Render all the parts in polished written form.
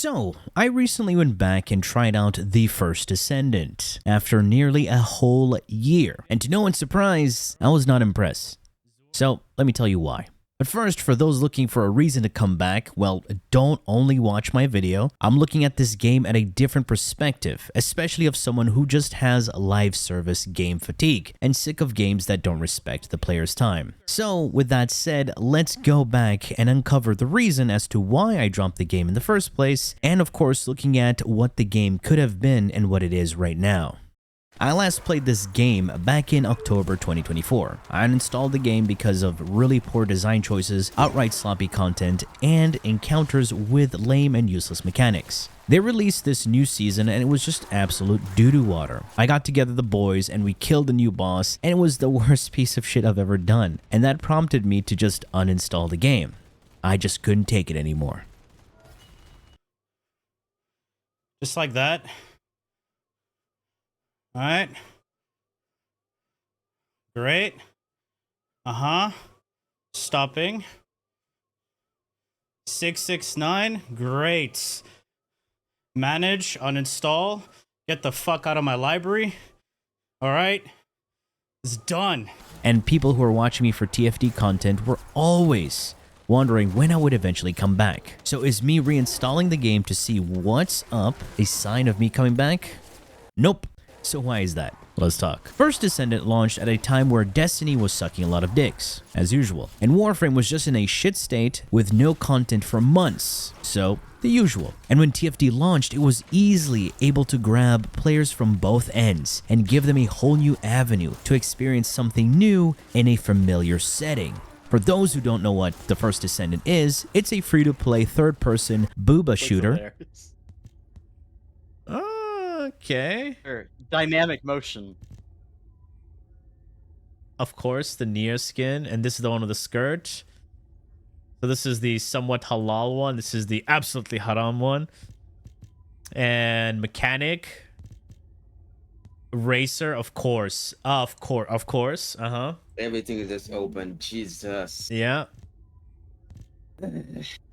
So, I recently went back and tried out the first Descendant after nearly a whole year, and to no one's surprise, I was not impressed. So, let me tell you why. But first, for those looking for a reason to come back, well, don't only watch my video. I'm looking at this game at a different perspective, especially of someone who just has live service game fatigue and sick of games that don't respect the player's time. So, with that said, let's go back and uncover the reason as to why I dropped the game in the first place, and of course, looking at what the game could have been and what it is right now. I last played this game back in October 2024. I uninstalled the game because of really poor design choices, outright sloppy content, and encounters with lame and useless mechanics. They released this new season and it was just absolute doo-doo water. I got together the boys and we killed the new boss, and it was the worst piece of shit I've ever done, and that prompted me to just uninstall the game. I just couldn't take it anymore. Just like that. All right. Great. Stopping. 669. Great. Manage, uninstall. Get the fuck out of my library. All right. It's done. And people who are watching me for TFD content were always wondering when I would eventually come back. So is me reinstalling the game to see what's up a sign of me coming back? Nope. So why is that? Let's talk. First Descendant launched at a time where Destiny was sucking a lot of dicks, as usual, and Warframe was just in a shit state with no content for months, so the usual. And when TFD launched, it was easily able to grab players from both ends and give them a whole new avenue to experience something new in a familiar setting. For those who don't know what the first Descendant is, it's a free-to-play third-person booba shooter. Okay. Sure. Dynamic motion. Of course, the Neo skin, and this is the one with the skirt. So this is the somewhat halal one. This is the absolutely haram one. And mechanic. Racer, of course. Of course. Everything is just open. Jesus. Yeah.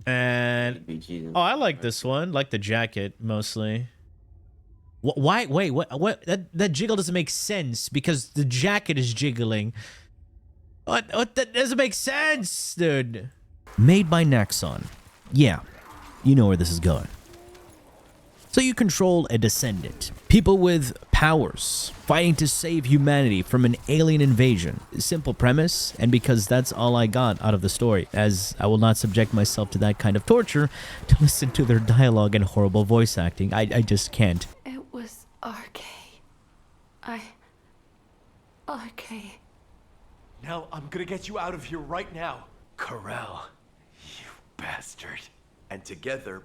And oh, I like this one. Like the jacket mostly. Why? Wait, what? That jiggle doesn't make sense because the jacket is jiggling. What? That doesn't make sense, dude. Made by Naxxon. Yeah, you know where this is going. So you control a Descendant. People with powers, fighting to save humanity from an alien invasion. Simple premise, and because that's all I got out of the story, as I will not subject myself to that kind of torture to listen to their dialogue and horrible voice acting. I just can't. It was RK. RK. Nell, I'm gonna get you out of here right now. Corel, you bastard. And together,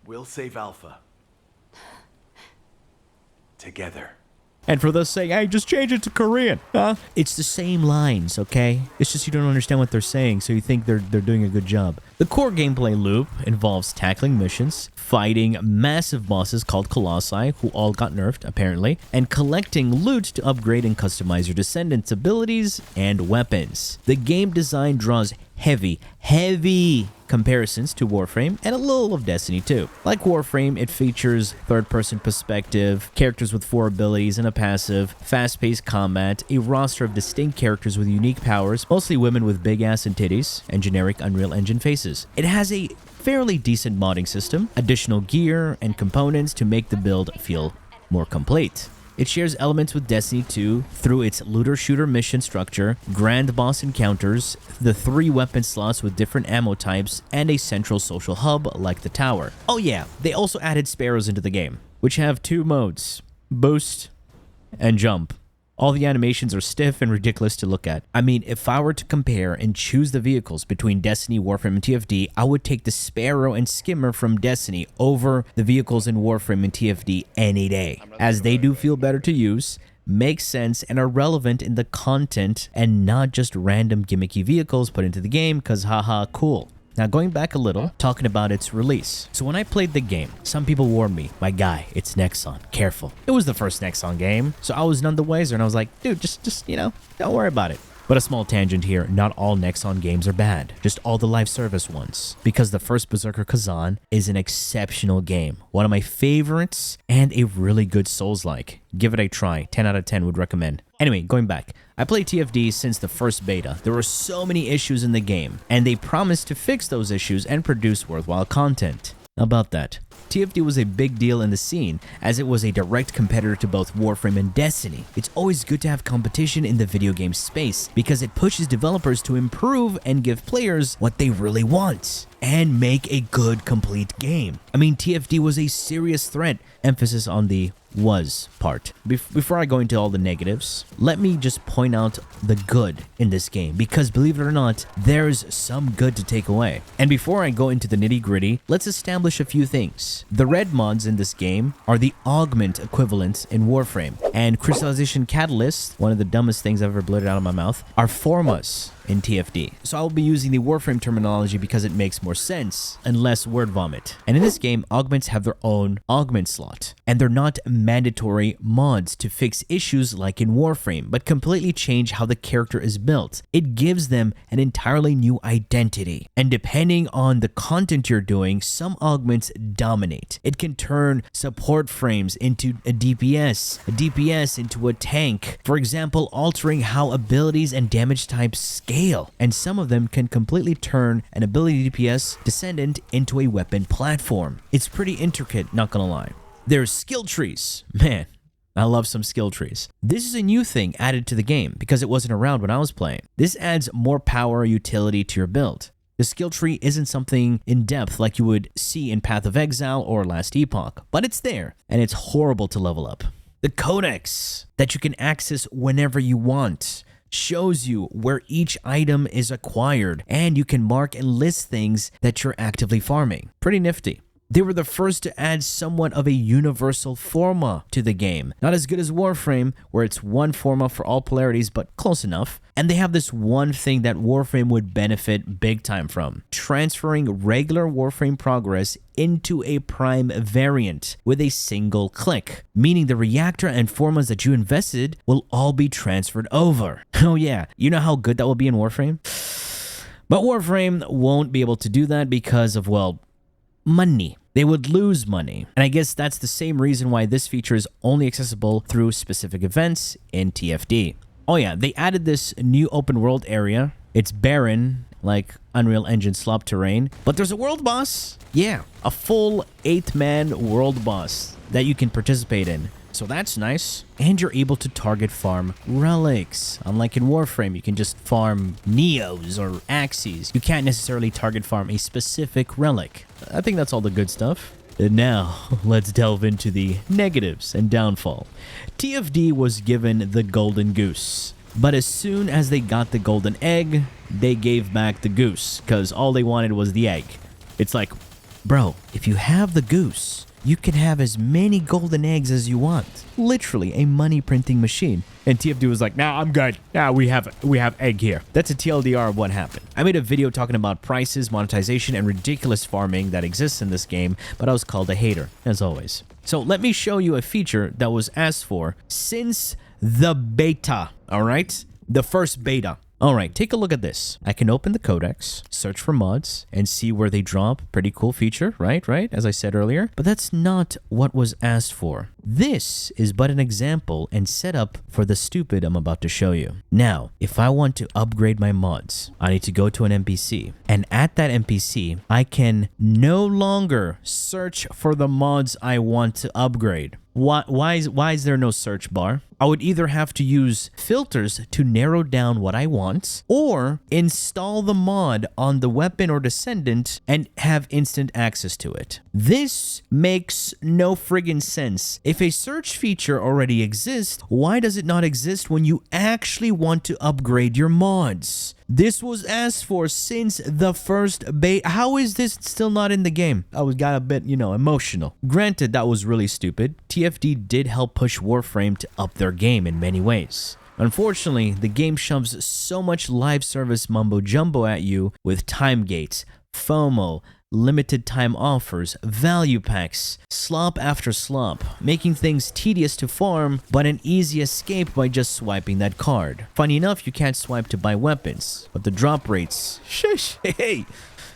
we'll save Alpha. Together. And for those saying, hey, just change it to Korean. It's the same lines, okay? It's just you don't understand what they're saying, so you think they're doing a good job. The core gameplay loop involves tackling missions, fighting massive bosses called Colossi, who all got nerfed, apparently, and collecting loot to upgrade and customize your Descendant's abilities and weapons. The game design draws heavy comparisons to Warframe and a little of Destiny too. Like Warframe, it features third-person perspective, characters with 4 abilities and a passive, fast-paced combat, a roster of distinct characters with unique powers, mostly women with big ass and titties, and generic Unreal Engine faces. It has a fairly decent modding system, additional gear and components to make the build feel more complete. It shares elements with Destiny 2 through its looter-shooter mission structure, grand boss encounters, the 3 weapon slots with different ammo types, and a central social hub like the tower. Oh yeah, they also added sparrows into the game, which have 2 modes, boost and jump. All the animations are stiff and ridiculous to look at. I mean, if I were to compare and choose the vehicles between Destiny, Warframe, and TFD, I would take the Sparrow and Skimmer from Destiny over the vehicles in Warframe and TFD any day, as they do feel better to use, make sense, and are relevant in the content and not just random gimmicky vehicles put into the game because haha, cool. Now going back a little, talking about its release. So when I played the game, some people warned me, my guy, it's Nexon, careful. It was the first Nexon game, so I was none the wiser and I was like, dude, just, you know, don't worry about it. But a small tangent here, not all Nexon games are bad, just all the live service ones. Because the first Berserker Kazan is an exceptional game, one of my favorites, and a really good Souls-like. Give it a try, 10 out of 10 would recommend. Anyway, going back, I played TFD since the first beta. There were so many issues in the game, and they promised to fix those issues and produce worthwhile content. How about that? TFD was a big deal in the scene, as it was a direct competitor to both Warframe and Destiny. It's always good to have competition in the video game space, because it pushes developers to improve and give players what they really want, and make a good, complete game. I mean, TFD was a serious threat, emphasis on the was part. Before I go into all the negatives, let me just point out the good in this game, because believe it or not, there's some good to take away. And before I go into the nitty-gritty, let's establish a few things. The red mods in this game are the augment equivalents in Warframe, and crystallization catalysts, one of the dumbest things I've ever blurted out of my mouth, are formas in TFD. So I'll be using the Warframe terminology because it makes more sense and less word vomit. And in this game, augments have their own augment slot, and they're not mandatory mods to fix issues like in Warframe, but completely change how the character is built. It gives them an entirely new identity. And depending on the content you're doing, some augments dominate. It can turn support frames into a DPS into a tank. For example, altering how abilities and damage types scale. And some of them can completely turn an ability DPS Descendant into a weapon platform. It's pretty intricate, not gonna lie. There's skill trees. Man, I love some skill trees. This is a new thing added to the game because it wasn't around when I was playing. This adds more power utility to your build. The skill tree isn't something in depth like you would see in Path of Exile or Last Epoch, but it's there, and it's horrible to level up. The codex that you can access whenever you want shows you where each item is acquired, and you can mark and list things that you're actively farming. Pretty nifty. They were the first to add somewhat of a universal forma to the game. Not as good as Warframe, where it's one forma for all polarities, but close enough. And they have this one thing that Warframe would benefit big time from: transferring regular Warframe progress into a Prime variant with a single click, meaning the reactor and formas that you invested will all be transferred over. Oh yeah, you know how good that will be in Warframe? But Warframe won't be able to do that because of, well, money. They would lose money. And I guess that's the same reason why this feature is only accessible through specific events in TFD. Oh yeah, they added this new open world area. It's barren, like Unreal Engine slop terrain, but there's a world boss. Yeah, a full 8-man world boss that you can participate in. So that's nice. And you're able to target farm relics. Unlike in Warframe, you can just farm Neos or Axes. You can't necessarily target farm a specific relic. I think that's all the good stuff. And now, let's delve into the negatives and downfall. TFD was given the golden goose. But as soon as they got the golden egg, they gave back the goose, because all they wanted was the egg. It's like, bro, if you have the goose, you can have as many golden eggs as you want. Literally a money printing machine. And TFD was like, nah, I'm good. Nah, we have egg here. That's a TLDR of what happened. I made a video talking about prices, monetization, and ridiculous farming that exists in this game, but I was called a hater, as always. So let me show you a feature that was asked for since the beta, all right? The first beta. All right, take a look at this. I can open the codex, search for mods, and see where they drop. Pretty cool feature, right? As I said earlier. But that's not what was asked for. This is but an example and setup for the stupid I'm about to show you. Now, if I want to upgrade my mods, I need to go to an NPC. And at that NPC, I can no longer search for the mods I want to upgrade. Why is there no search bar? I would either have to use filters to narrow down what I want, or install the mod on the weapon or Descendant and have instant access to it. This makes no friggin' sense. If a search feature already exists, why does it not exist when you actually want to upgrade your mods? This was asked for since the first beta. How is this still not in the game? I got a bit, emotional. Granted, that was really stupid. TFD did help push Warframe to up their game in many ways. Unfortunately, the game shoves so much live service mumbo jumbo at you with time gates, FOMO, limited time offers, value packs, slop after slop, making things tedious to farm, but an easy escape by just swiping that card. Funny enough, you can't swipe to buy weapons, but the drop rates, shish, hey,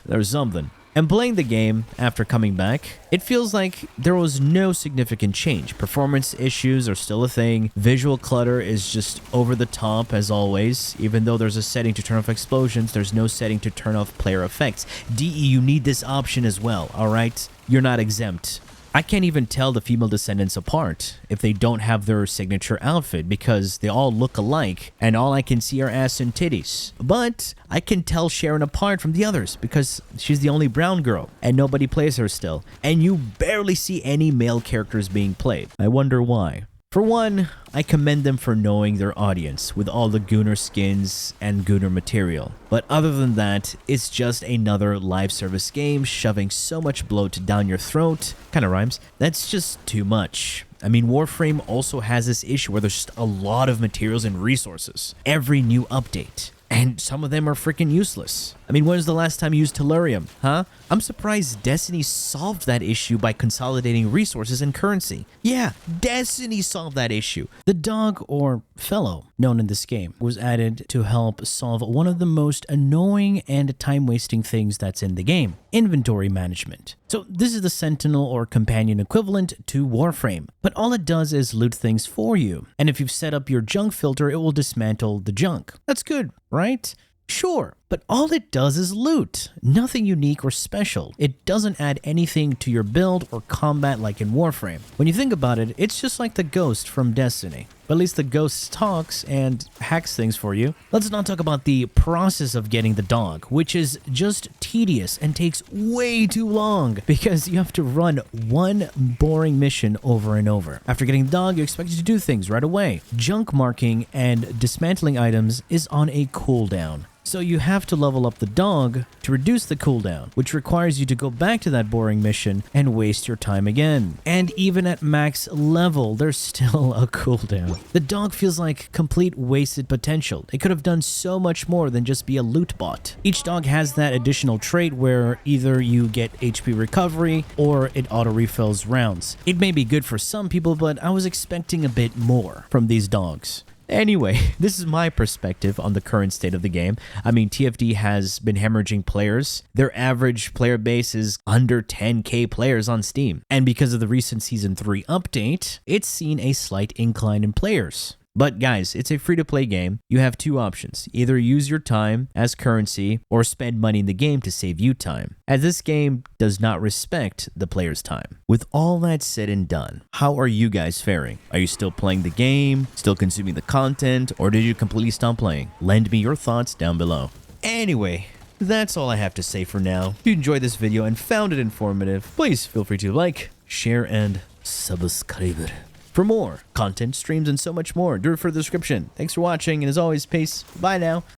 there's something. And playing the game after coming back, it feels like there was no significant change. Performance issues are still a thing. Visual clutter is just over the top as always. Even though there's a setting to turn off explosions, there's no setting to turn off player effects. DE, you need this option as well, alright? You're not exempt. I can't even tell the female descendants apart if they don't have their signature outfit because they all look alike and all I can see are ass and titties. But I can tell Sharon apart from the others because she's the only brown girl and nobody plays her still. And you barely see any male characters being played. I wonder why. For one, I commend them for knowing their audience with all the Gunner skins and Gunner material. But other than that, it's just another live service game shoving so much bloat down your throat, kinda rhymes, that's just too much. I mean, Warframe also has this issue where there's just a lot of materials and resources. Every new update. And some of them are freaking useless. I mean, when was the last time you used Tellurium, huh? I'm surprised Destiny solved that issue by consolidating resources and currency. Yeah, Destiny solved that issue. The dog, or fellow, known in this game, was added to help solve one of the most annoying and time-wasting things that's in the game, inventory management. So this is the Sentinel or companion equivalent to Warframe, but all it does is loot things for you. And if you've set up your junk filter, it will dismantle the junk. That's good, right? Sure, but all it does is loot. Nothing unique or special. It doesn't add anything to your build or combat like in Warframe. When you think about it, it's just like the Ghost from Destiny. But at least the Ghost talks and hacks things for you. Let's not talk about the process of getting the dog, which is just tedious and takes way too long because you have to run one boring mission over and over. After getting the dog, you're expected to do things right away. Junk marking and dismantling items is on a cooldown. So you have to level up the dog to reduce the cooldown, which requires you to go back to that boring mission and waste your time again. And even at max level, there's still a cooldown. The dog feels like complete wasted potential. It could have done so much more than just be a loot bot. Each dog has that additional trait where either you get HP recovery or it auto refills rounds. It may be good for some people, but I was expecting a bit more from these dogs. Anyway, this is my perspective on the current state of the game. I mean, TFD has been hemorrhaging players. Their average player base is under 10k players on Steam. And because of the recent Season 3 update, it's seen a slight incline in players. But guys, it's a free-to-play game. You have two options. Either use your time as currency or spend money in the game to save you time, as this game does not respect the player's time. With all that said and done, how are you guys faring? Are you still playing the game, still consuming the content, or did you completely stop playing? Lend me your thoughts down below. Anyway, that's all I have to say for now. If you enjoyed this video and found it informative, please feel free to like, share, and subscribe. For more content, streams, and so much more, do refer to the description. Thanks for watching, and as always, peace. Bye now.